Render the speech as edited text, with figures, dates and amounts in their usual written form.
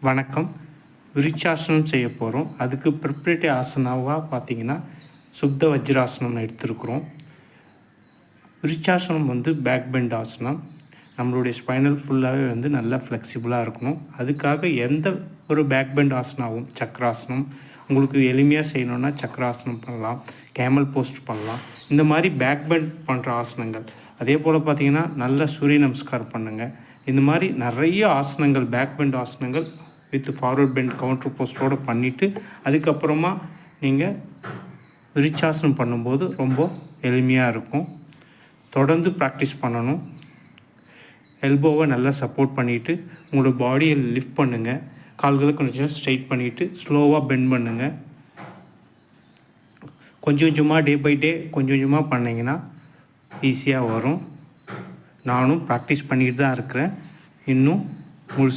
வணக்கம். விருட்சாசனம் செய்ய போகிறோம். அதுக்கு ப்ரிப்ரேட்டரி ஆசனாவாக பார்த்தீங்கன்னா சுப்த வஜ்ராசனம் எடுத்திருக்கிறோம். விருட்சாசனம் பேக் பெண்ட் ஆசனம். நம்மளுடைய ஸ்பைனல் ஃபுல்லாகவே நல்லா ஃப்ளெக்சிபிளாக இருக்கணும். அதுக்காக எந்த ஒரு பேக் பெண்ட் ஆசனாவும் சக்கராசனம், உங்களுக்கு எளிமையாக செய்யணுன்னா சக்கராசனம் பண்ணலாம், கேமல் போஸ்ட் பண்ணலாம். இந்த மாதிரி பேக் பெண்ட் பண்ணுற ஆசனங்கள். அதே போல் பார்த்தீங்கன்னா நல்ல சூரிய நமஸ்கார் பண்ணுங்கள். இந்த மாதிரி நிறைய ஆசனங்கள், பேக் பெண்ட் ஆசனங்கள் வித் ஃபார்வர்ட் பெண்ட் கவுண்டர் போஸ்டோடு பண்ணிவிட்டு அதுக்கப்புறமா நீங்கள் விருட்சாசனம் பண்ணும்போது ரொம்ப எளிமையாக இருக்கும். தொடர்ந்து ப்ராக்டிஸ் பண்ணணும். எல்போவை நல்லா சப்போர்ட் பண்ணிவிட்டு உங்களோட பாடியை லிஃப்ட் பண்ணுங்கள். கால்களை கொஞ்சம் ஸ்ட்ரைட் பண்ணிவிட்டு ஸ்லோவாக பெண்ட் பண்ணுங்கள். கொஞ்சம் கொஞ்சமாக டே பை டே கொஞ்சம் கொஞ்சமாக பண்ணிங்கன்னா ஈஸியாக வரும். நானும் ப்ராக்டிஸ் பண்ணிட்டு தான் இருக்கிறேன். இன்னும்